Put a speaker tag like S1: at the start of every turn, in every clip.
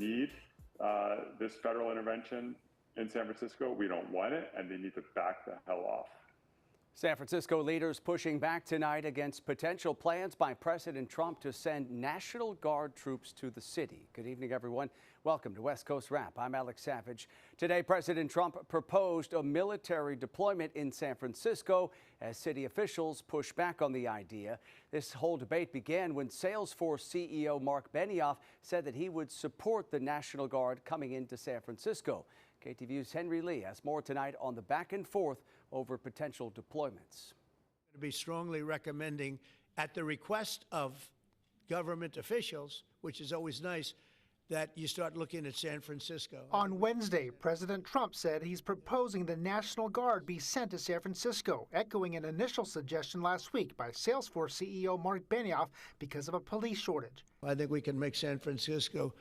S1: need this federal intervention in San Francisco. We don't want it, and they need to back the hell off.
S2: San Francisco leaders pushing back tonight against potential plans by President Trump to send National Guard troops to the city. Good evening, everyone. Welcome to West Coast Wrap. I'm Alex Savage. Today, President Trump proposed a military deployment in San Francisco as city officials push back on the idea. This whole debate began when Salesforce CEO Marc Benioff said that he would support the National Guard coming into San Francisco. KTVU's Henry Lee has more tonight on the back and forth over potential deployments.
S3: To be strongly recommending, at the request of government officials, which is always nice, that you start looking at San Francisco.
S4: On Wednesday, President Trump said he's proposing the National Guard be sent to San Francisco, echoing an initial suggestion last week by Salesforce CEO Marc Benioff because of a police shortage.
S3: I think we can make San Francisco,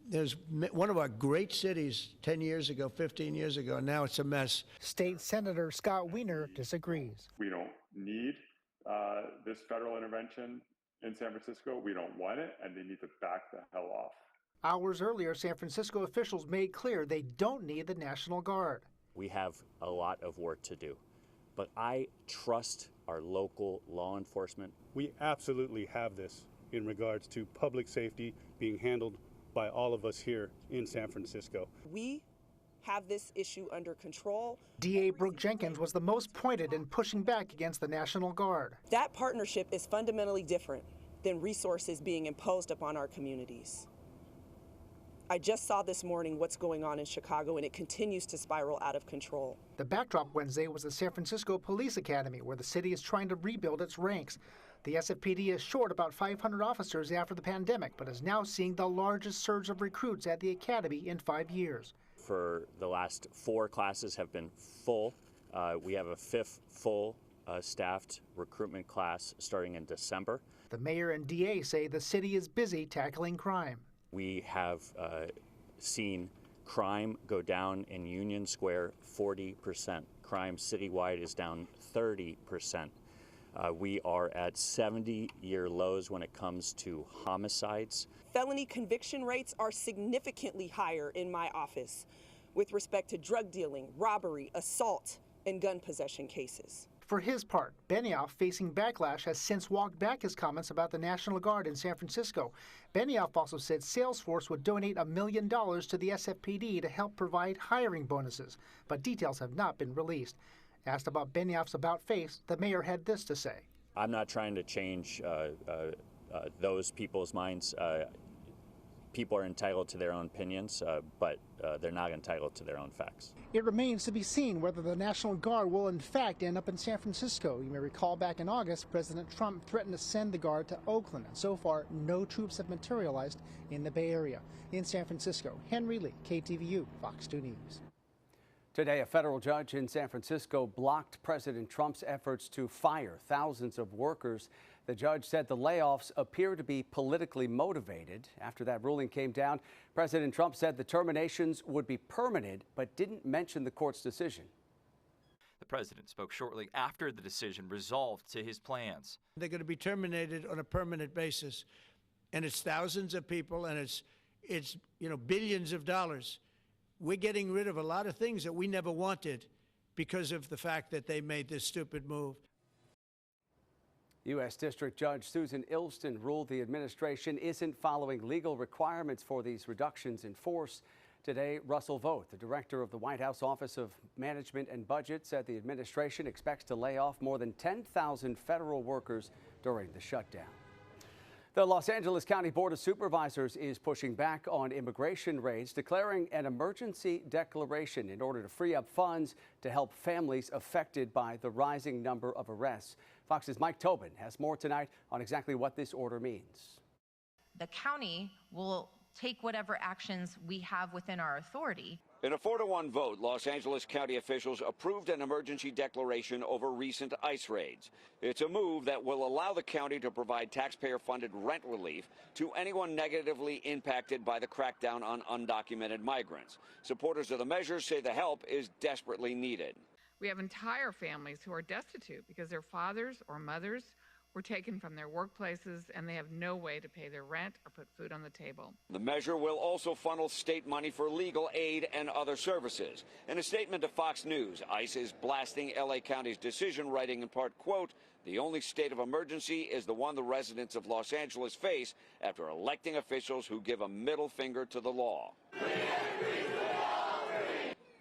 S3: there's one of our great cities 10 years ago, 15 years ago, and now it's a mess.
S4: State Senator Scott Wiener disagrees.
S1: We don't need this federal intervention in San Francisco. We don't want it, and they need to back the hell off.
S4: Hours earlier, San Francisco officials made clear they don't need the National Guard.
S5: We have a lot of work to do, but I trust our local law enforcement.
S6: We absolutely have this in regards to public safety being handled by all of us here in San Francisco.
S7: We have this issue under control.
S4: DA Brooke Jenkins was the most pointed in pushing back against the National Guard.
S7: That partnership is fundamentally different than resources being imposed upon our communities. I just saw this morning what's going on in Chicago, and it continues to spiral out of control.
S4: The backdrop Wednesday was the San Francisco Police Academy, where the city is trying to rebuild its ranks. The SFPD is short about 500 officers after the pandemic, but is now seeing the largest surge of recruits at the academy in 5 years.
S5: For the last 4 classes have been full. We have a 5th full staffed recruitment class starting in December.
S4: The mayor and DA say the city is busy tackling crime.
S5: We have seen crime go down in Union Square 40%. Crime citywide is down 30%. We are at 70-year lows when it comes to homicides.
S7: Felony conviction rates are significantly higher in my office with respect to drug dealing, robbery, assault, and gun possession cases.
S4: For his part, Benioff, facing backlash, has since walked back his comments about the National Guard in San Francisco. Benioff also said Salesforce would donate $1 million to the SFPD to help provide hiring bonuses, but details have not been released. Asked about Benioff's about-face, the mayor had this to say.
S5: I'm not trying to change those people's minds. People are entitled to their own opinions, but they're not entitled to their own facts.
S4: It remains to be seen whether the National Guard will in fact end up in San Francisco. You may recall back in August, President Trump threatened to send the Guard to Oakland, and so far no troops have materialized in the Bay Area. In San Francisco, Henry Lee, KTVU, Fox 2 News.
S2: Today, a federal judge in San Francisco blocked President Trump's efforts to fire thousands of workers. The judge said the layoffs appear to be politically motivated. After that ruling came down, President Trump said the terminations would be permanent, but didn't mention the court's decision.
S8: The president spoke shortly after the decision resolved to his plans.
S3: They're going to be terminated on a permanent basis, and it's thousands of people, and it's billions of dollars. We're getting rid of a lot of things that we never wanted because of the fact that they made this stupid move.
S2: U.S. District Judge Susan Ilston ruled the administration isn't following legal requirements for these reductions in force. Today, Russell Vought, the director of the White House Office of Management and Budget, said the administration expects to lay off more than 10,000 federal workers during the shutdown. The Los Angeles County Board of Supervisors is pushing back on immigration raids, declaring an emergency declaration in order to free up funds to help families affected by the rising number of arrests. Fox's Mike Tobin has more tonight on exactly what this order means.
S9: The county will take whatever actions we have within our authority.
S10: In a 4-to-1 vote, Los Angeles County officials approved an emergency declaration over recent ICE raids. It's a move that will allow the county to provide taxpayer-funded rent relief to anyone negatively impacted by the crackdown on undocumented migrants. Supporters of the measures say the help is desperately needed.
S11: We have entire families who are destitute because their fathers or mothers were taken from their workplaces, and they have no way to pay their rent or put food on the table.
S10: The measure will also funnel state money for legal aid and other services. In a statement to Fox News, ICE is blasting L.A. County's decision, writing in part, quote, "The only state of emergency is the one the residents of Los Angeles face after electing officials who give a middle finger to the law."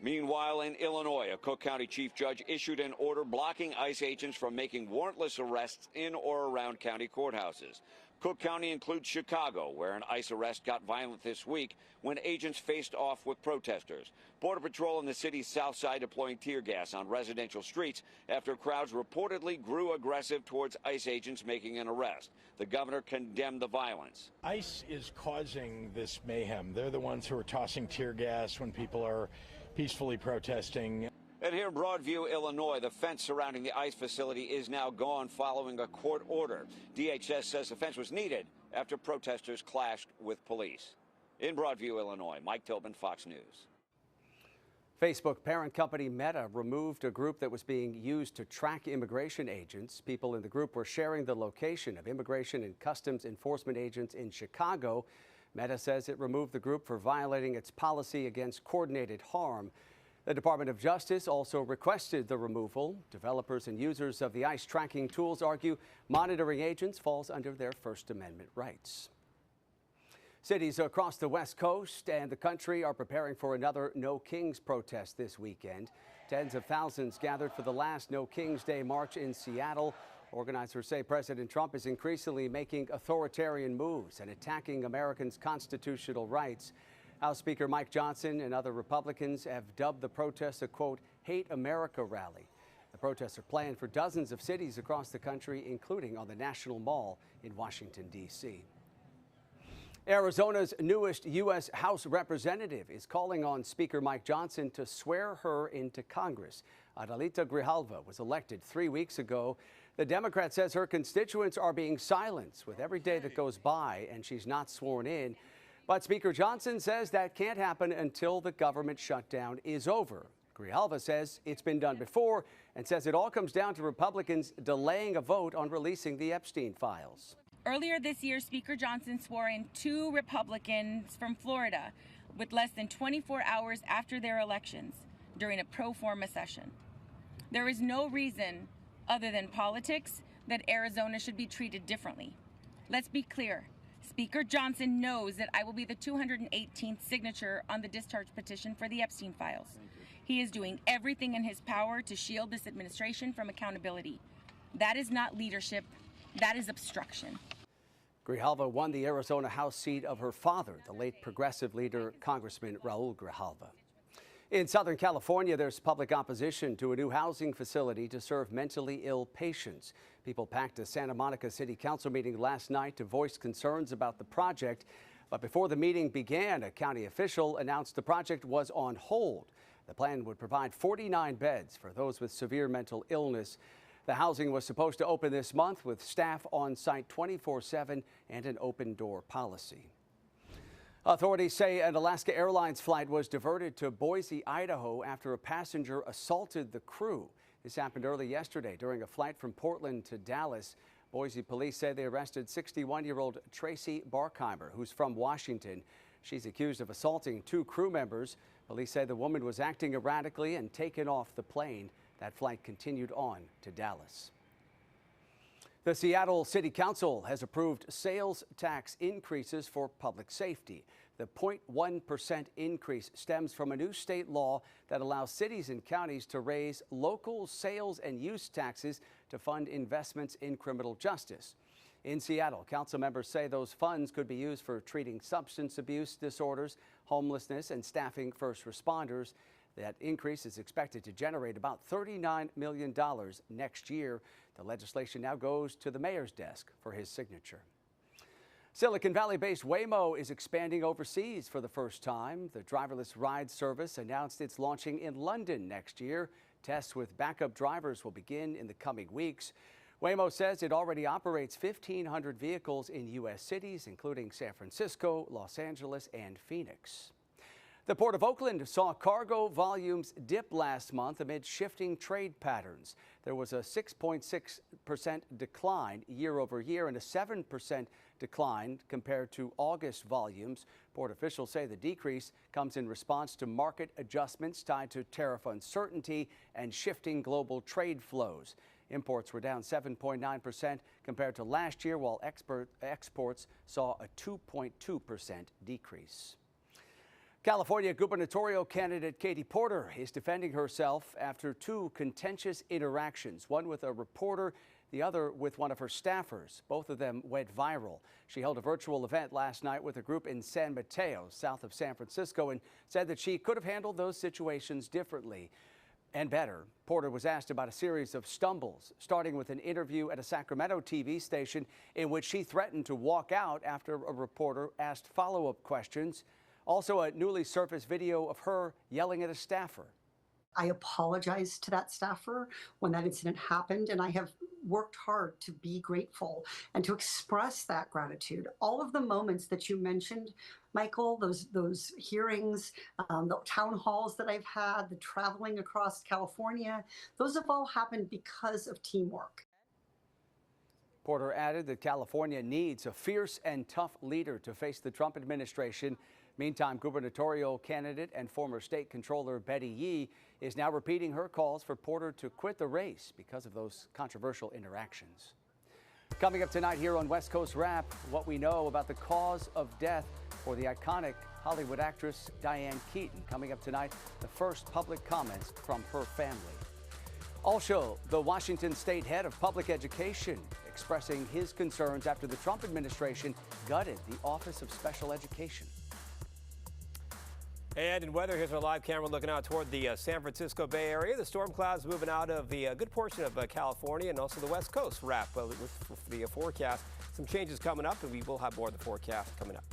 S10: Meanwhile, in Illinois, a Cook County chief judge issued an order blocking ICE agents from making warrantless arrests in or around county courthouses. Cook County includes Chicago, where an ICE arrest got violent this week when agents faced off with protesters. Border Patrol in the city's south side deploying tear gas on residential streets after crowds reportedly grew aggressive towards ICE agents making an arrest. The governor condemned the violence.
S12: ICE is causing this mayhem. They're the ones who are tossing tear gas when people are peacefully protesting.
S10: And here in Broadview, Illinois, the fence surrounding the ICE facility is now gone following a court order. DHS says the fence was needed after protesters clashed with police. In Broadview, Illinois, Mike Tobin, Fox News.
S2: Facebook parent company Meta removed a group that was being used to track immigration agents. People in the group were sharing the location of immigration and customs enforcement agents in Chicago. Meta says it removed the group for violating its policy against coordinated harm. The Department of Justice also requested the removal. Developers and users of the ICE tracking tools argue monitoring agents falls under their First Amendment rights. Cities across the West Coast and the country are preparing for another No Kings protest this weekend. Tens of thousands gathered for the last No Kings Day march in Seattle. Organizers say President Trump is increasingly making authoritarian moves and attacking Americans' constitutional rights. House Speaker Mike Johnson and other Republicans have dubbed the protests a, quote, hate America rally. The protests are planned for dozens of cities across the country, including on the National Mall in Washington, D.C. Arizona's newest U.S. House representative is calling on Speaker Mike Johnson to swear her into Congress. Adelita Grijalva was elected 3 weeks ago. The Democrat says her constituents are being silenced with every day that goes by and she's not sworn in. But Speaker Johnson says that can't happen until the government shutdown is over. Grijalva says it's been done before and says it all comes down to Republicans delaying a vote on releasing the Epstein files.
S13: Earlier this year, Speaker Johnson swore in 2 Republicans from Florida with less than 24 hours after their elections during a pro forma session. There is no reason other than politics that Arizona should be treated differently. Let's be clear. Speaker Johnson knows that I will be the 218th signature on the discharge petition for the Epstein files. He is doing everything in his power to shield this administration from accountability. That is not leadership. That is obstruction.
S2: Grijalva won the Arizona House seat of her father, the late progressive leader, Congressman Raul Grijalva. In Southern California, there's public opposition to a new housing facility to serve mentally ill patients. People packed a Santa Monica City Council meeting last night to voice concerns about the project. But before the meeting began, a county official announced the project was on hold. The plan would provide 49 beds for those with severe mental illness. The housing was supposed to open this month with staff on site 24/7 and an open door policy. Authorities say an Alaska Airlines flight was diverted to Boise, Idaho after a passenger assaulted the crew. This happened early yesterday during a flight from Portland to Dallas. Boise police say they arrested 61-year-old Tracy Barkheimer, who's from Washington. She's accused of assaulting 2 crew members. Police say the woman was acting erratically and taken off the plane. That flight continued on to Dallas. The Seattle City Council has approved sales tax increases for public safety. The 0.1% increase stems from a new state law that allows cities and counties to raise local sales and use taxes to fund investments in criminal justice. In Seattle, council members say those funds could be used for treating substance abuse disorders, homelessness, and staffing first responders. That increase is expected to generate about $39 million next year. The legislation now goes to the mayor's desk for his signature. Silicon Valley-based Waymo is expanding overseas for the first time. The driverless ride service announced it's launching in London next year. Tests with backup drivers will begin in the coming weeks. Waymo says it already operates 1,500 vehicles in U.S. cities, including San Francisco, Los Angeles, and Phoenix. The Port of Oakland saw cargo volumes dip last month amid shifting trade patterns. There was a 6.6% decline year over year and a 7% decline compared to August volumes. Port officials say the decrease comes in response to market adjustments tied to tariff uncertainty and shifting global trade flows. Imports were down 7.9% compared to last year, while exports saw a 2.2% decrease. California gubernatorial candidate Katie Porter is defending herself after two contentious interactions, one with a reporter, the other with one of her staffers. Both of them went viral. She held a virtual event last night with a group in San Mateo, south of San Francisco, and said that she could have handled those situations differently and better. Porter was asked about a series of stumbles, starting with an interview at a Sacramento TV station in which she threatened to walk out after a reporter asked follow-up questions. Also, a newly surfaced video of her yelling at a staffer.
S14: I apologized to that staffer when that incident happened, and I have worked hard to be grateful and to express that gratitude. All of the moments that you mentioned, Michael, those hearings, the town halls that I've had, the traveling across California, those have all happened because of teamwork.
S2: Porter added that California needs a fierce and tough leader to face the Trump administration. Meantime, gubernatorial candidate and former state controller Betty Yee is now repeating her calls for Porter to quit the race because of those controversial interactions. Coming up tonight here on West Coast Wrap, what we know about the cause of death for the iconic Hollywood actress Diane Keaton. Coming up tonight, the first public comments from her family. Also, the Washington state head of public education expressing his concerns after the Trump administration gutted the Office of Special Education.
S15: And in weather, here's our live camera looking out toward the San Francisco Bay Area. The storm clouds moving out of the good portion of California and also the West Coast wrap with the forecast. Some changes coming up, and we will have more of the forecast coming up.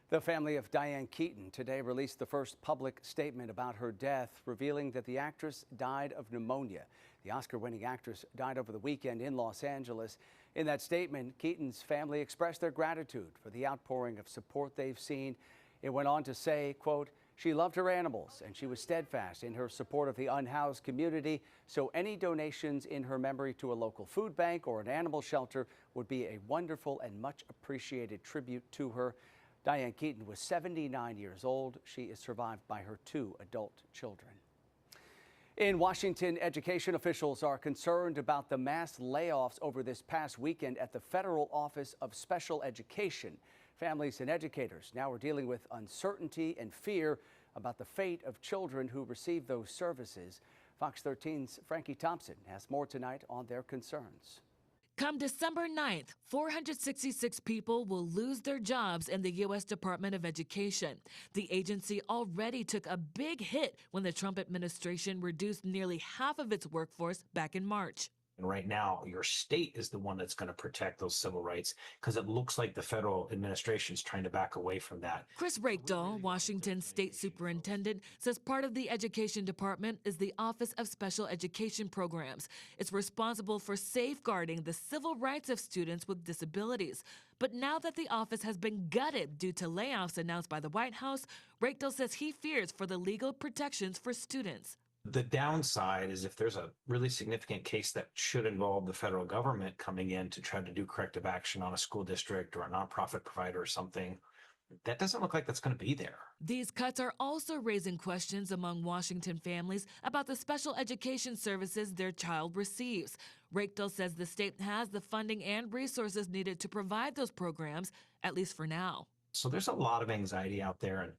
S2: The family of Diane Keaton today released the first public statement about her death, revealing that the actress died of pneumonia. The Oscar-winning actress died over the weekend in Los Angeles. In that statement, Keaton's family expressed their gratitude for the outpouring of support they've seen. It went on to say, quote, "She loved her animals and she was steadfast in her support of the unhoused community, so any donations in her memory to a local food bank or an animal shelter would be a wonderful and much appreciated tribute to her." Diane Keaton was 79 years old. She is survived by her 2 adult children. In Washington, education officials are concerned about the mass layoffs over this past weekend at the Federal Office of Special Education. Families and educators now are dealing with uncertainty and fear about the fate of children who receive those services. Fox 13's Frankie Thompson has more tonight on their concerns.
S16: Come December 9th, 466 people will lose their jobs in the U.S. Department of Education. The agency already took a big hit when the Trump administration reduced nearly half of its workforce back in March.
S17: And right now, your state is the one that's going to protect those civil rights because it looks like the federal administration is trying to back away from that.
S16: Chris Rakedahl, Washington State Superintendent, says part of the Education Department is the Office of Special Education Programs. It's responsible for safeguarding the civil rights of students with disabilities. But now that the office has been gutted due to layoffs announced by the White House, Rakedahl says he fears for the legal protections for students.
S17: The downside is if there's a really significant case that should involve the federal government coming in to try to do corrective action on a school district or a nonprofit provider or something, that doesn't look like that's going to be there.
S16: These cuts are also raising questions among Washington families about the special education services their child receives. Rakedahl says the state has the funding and resources needed to provide those programs, at least for now.
S17: So there's a lot of anxiety out there, and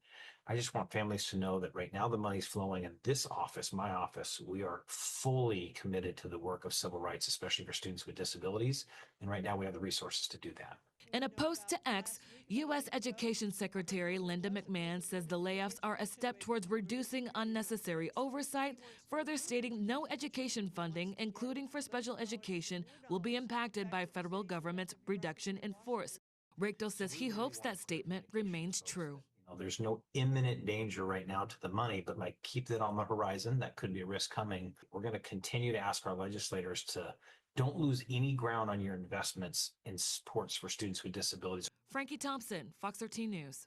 S17: I just want families to know that right now the money's flowing in this office, my office. We are fully committed to the work of civil rights, especially for students with disabilities. And right now we have the resources to do that.
S16: In a post to X, U.S. Education Secretary Linda McMahon says the layoffs are a step towards reducing unnecessary oversight, further stating no education funding, including for special education, will be impacted by federal government's reduction in force. Rakedahl says he hopes that statement remains true.
S17: There's no imminent danger right now to the money, but like keep that on the horizon. That could be a risk coming. We're going to continue to ask our legislators to don't lose any ground on your investments in supports for students with disabilities.
S16: Frankie Thompson, Fox 13 News.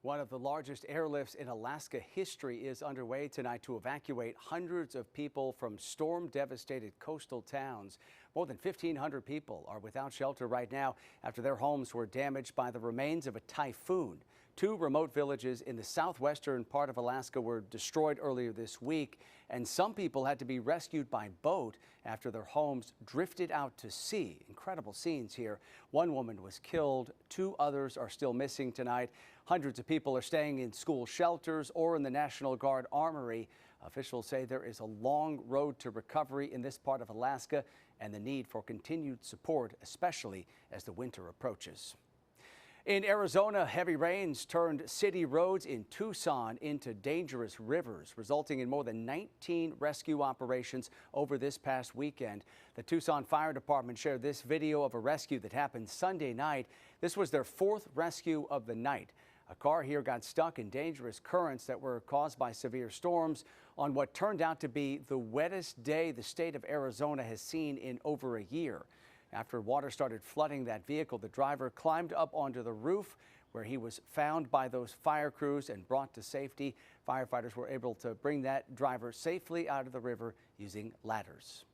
S2: One of the largest airlifts in Alaska history is underway tonight to evacuate hundreds of people from storm-devastated coastal towns. More than 1,500 people are without shelter right now after their homes were damaged by the remains of a typhoon. 2 remote villages in the southwestern part of Alaska were destroyed earlier this week, and some people had to be rescued by boat after their homes drifted out to sea. Incredible scenes here. 1 woman was killed. 2 others are still missing tonight. Hundreds of people are staying in school shelters or in the National Guard Armory. Officials say there is a long road to recovery in this part of Alaska and the need for continued support, especially as the winter approaches. In Arizona, heavy rains turned city roads in Tucson into dangerous rivers, resulting in more than 19 rescue operations over this past weekend. The Tucson Fire Department shared this video of a rescue that happened Sunday night. This was their 4th rescue of the night. A car here got stuck in dangerous currents that were caused by severe storms on what turned out to be the wettest day the state of Arizona has seen in over a year. After water started flooding that vehicle, the driver climbed up onto the roof where he was found by those fire crews and brought to safety. Firefighters were able to bring that driver safely out of the river using ladders.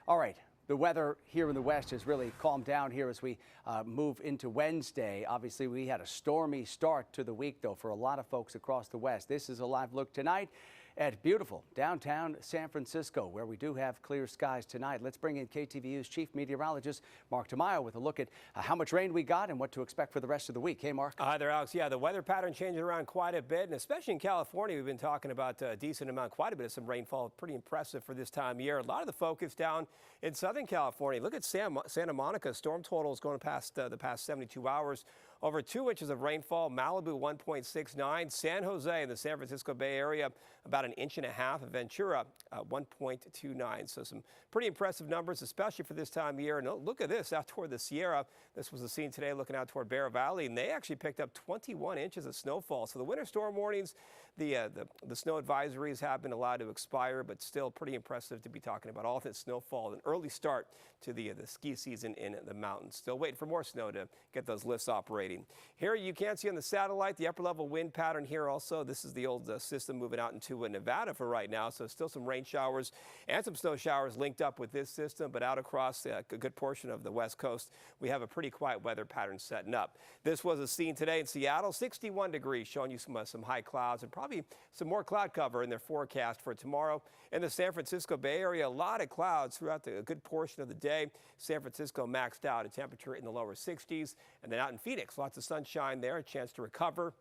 S2: All right. The weather here in the West has really calmed down here as we move into Wednesday. Obviously, we had a stormy start to the week, though, for a lot of folks across the West. This is a live look tonight at beautiful downtown San Francisco, where we do have clear skies tonight. Let's bring in KTVU's chief meteorologist, Mark Tamayo, with a look at how much rain we got and what to expect for the rest of the week. Hey, Mark.
S15: Hi there, Alex. Yeah, the weather pattern changing around quite a bit, and especially in California, we've been talking about a decent amount, quite a bit of some rainfall. Pretty impressive for this time of year. A lot of the focus down in Southern California. Look at Santa Monica. Storm totals going past the past 72 hours. Over 2 inches of rainfall. Malibu 1.69. San Jose in the San Francisco Bay Area about 1.5 inches. Ventura 1.29. So some pretty impressive numbers, especially for this time of year. And look at this out toward the Sierra. This was the scene today looking out toward Bear Valley, and they actually picked up 21 inches of snowfall. So the winter storm warnings, the snow advisories have been allowed to expire, but still pretty impressive to be talking about all this snowfall, an early start to the ski season in the mountains. Still waiting for more snow to get those lifts operating. Here you can see on the satellite the upper level wind pattern here also. This is the old system moving out into Nevada for right now, so still some rain showers and some snow showers linked up with this system, but out across a good portion of the West Coast, we have a pretty quiet weather pattern setting up. This was a scene today in Seattle, 61 degrees, showing you some high clouds and probably some more cloud cover in their forecast for tomorrow. In the San Francisco Bay Area, a lot of clouds throughout a good portion of the day. San Francisco maxed out a temperature in the lower 60s. And then out in Phoenix, lots of sunshine there, a chance to recover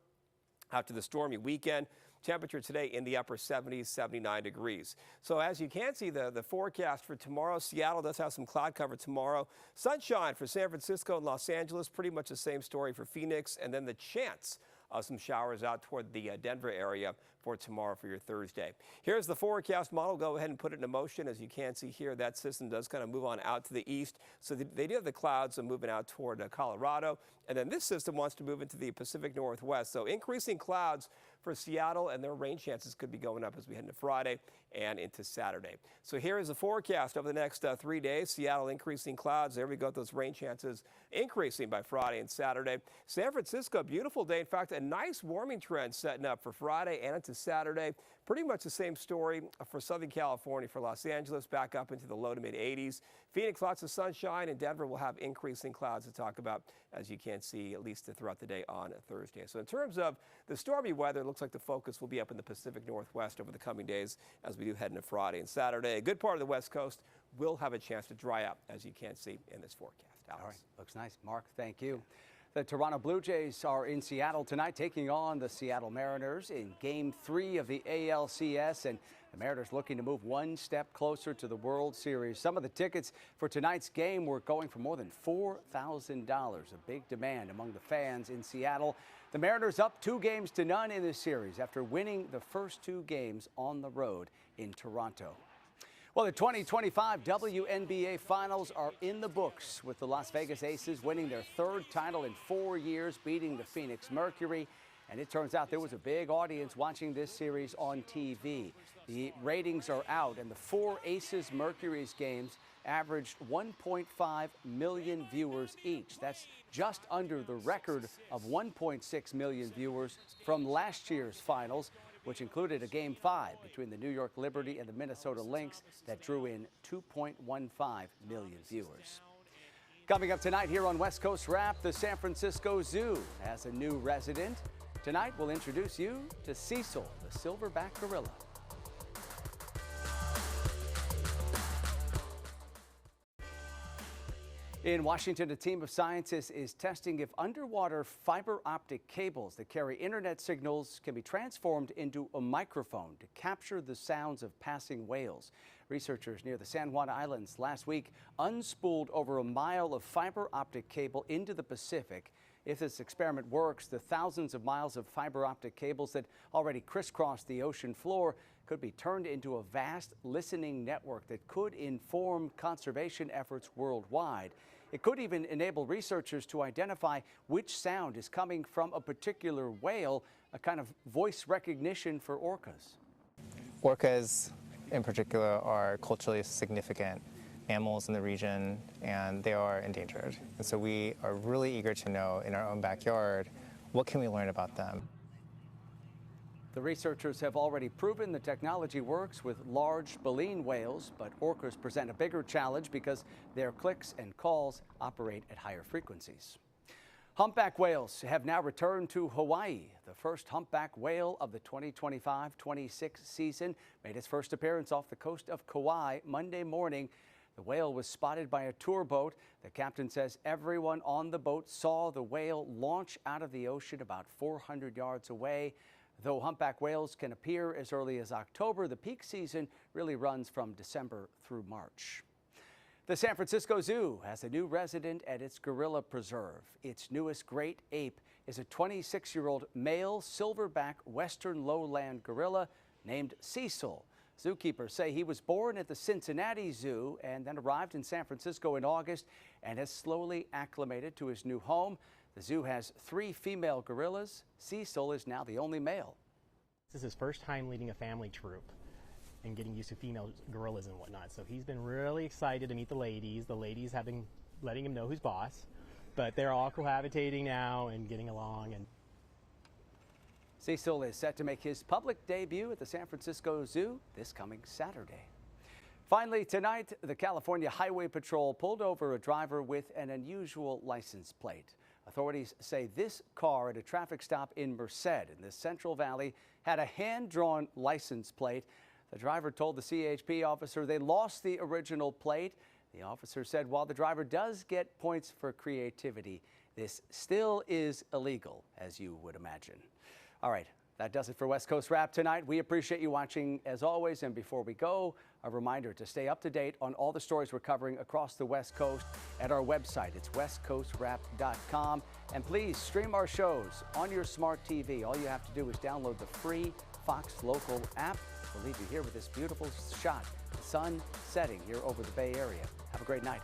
S15: after the stormy weekend. Temperature today in the upper 70s, 79 degrees. So as you can see, the forecast for tomorrow, Seattle does have some cloud cover tomorrow. Sunshine for San Francisco and Los Angeles, pretty much the same story for Phoenix. And then the chance of some showers out toward the Denver area for tomorrow for your Thursday. Here's the forecast model. Go ahead and put it into motion. As you can see here, that system does kind of move on out to the east. So they do have the clouds moving out toward Colorado. And then this system wants to move into the Pacific Northwest. So increasing clouds for Seattle, and their rain chances could be going up as we head into Friday and into Saturday. So here is the forecast over the next 3 days. Seattle increasing clouds. There we go. Those rain chances increasing by Friday and Saturday. San Francisco, beautiful day. In fact, a nice warming trend setting up for Friday and into Saturday. Pretty much the same story for Southern California, for Los Angeles, back up into the low to mid 80s. Phoenix, lots of sunshine, and Denver will have increasing clouds to talk about, as you can see, at least throughout the day on Thursday. So in terms of the stormy weather, it looks like the focus will be up in the Pacific Northwest over the coming days as we do head into Friday and Saturday. A good part of the West Coast will have a chance to dry up, as you can see in this forecast. Alex.
S2: All right, looks nice. Mark, thank you. The Toronto Blue Jays are in Seattle tonight, taking on the Seattle Mariners in Game 3 of the ALCS, and the Mariners looking to move one step closer to the World Series. Some of the tickets for tonight's game were going for more than $4,000, a big demand among the fans in Seattle. The Mariners up 2-0 in this series after winning the first 2 games on the road in Toronto. Well, the 2025 WNBA Finals are in the books, with the Las Vegas Aces winning their 3rd title in 4 years, beating the Phoenix Mercury. And it turns out there was a big audience watching this series on TV. The ratings are out, and the 4 Aces-Mercury's games averaged 1.5 million viewers each. That's just under the record of 1.6 million viewers from last year's finals, which included a Game 5 between the New York Liberty and the Minnesota Lynx that drew in 2.15 million viewers. Coming up tonight here on West Coast Wrap, the San Francisco Zoo has a new resident. Tonight, we'll introduce you to Cecil, the silverback gorilla. In Washington, a team of scientists is testing if underwater fiber optic cables that carry internet signals can be transformed into a microphone to capture the sounds of passing whales. Researchers near the San Juan Islands last week unspooled over a mile of fiber optic cable into the Pacific. If this experiment works, the thousands of miles of fiber optic cables that already crisscross the ocean floor could be turned into a vast listening network that could inform conservation efforts worldwide. It could even enable researchers to identify which sound is coming from a particular whale, a kind of voice recognition for orcas.
S18: Orcas, in particular, are culturally significant animals in the region, and they are endangered. And so we are really eager to know in our own backyard, what can we learn about them?
S2: The researchers have already proven the technology works with large baleen whales, but orcas present a bigger challenge because their clicks and calls operate at higher frequencies. Humpback whales have now returned to Hawaii. The first humpback whale of the 2025-26 season made its first appearance off the coast of Kauai Monday morning. The whale was spotted by a tour boat. The captain says everyone on the boat saw the whale launch out of the ocean about 400 yards away. Though humpback whales can appear as early as October, the peak season really runs from December through March. The San Francisco Zoo has a new resident at its gorilla preserve. Its newest great ape is a 26-year-old male silverback western lowland gorilla named Cecil. Zookeepers say he was born at the Cincinnati Zoo and then arrived in San Francisco in August and has slowly acclimated to his new home. The zoo has 3 female gorillas. Cecil is now the only male.
S19: This is his first time leading a family troop and getting used to female gorillas and whatnot. So he's been really excited to meet the ladies letting him know who's boss. But they're all cohabitating now and getting along. And
S2: Cecil is set to make his public debut at the San Francisco Zoo this coming Saturday. Finally, tonight, the California Highway Patrol pulled over a driver with an unusual license plate. Authorities say this car at a traffic stop in Merced in the Central Valley had a hand-drawn license plate. The driver told the CHP officer they lost the original plate. The officer said while the driver does get points for creativity, this still is illegal, as you would imagine. All right, that does it for West Coast Wrap tonight. We appreciate you watching as always. And before we go, a reminder to stay up to date on all the stories we're covering across the West Coast at our website. It's westcoastwrap.com. And please stream our shows on your smart TV. All you have to do is download the free Fox Local app. We'll leave you here with this beautiful shot, the sun setting here over the Bay Area. Have a great night.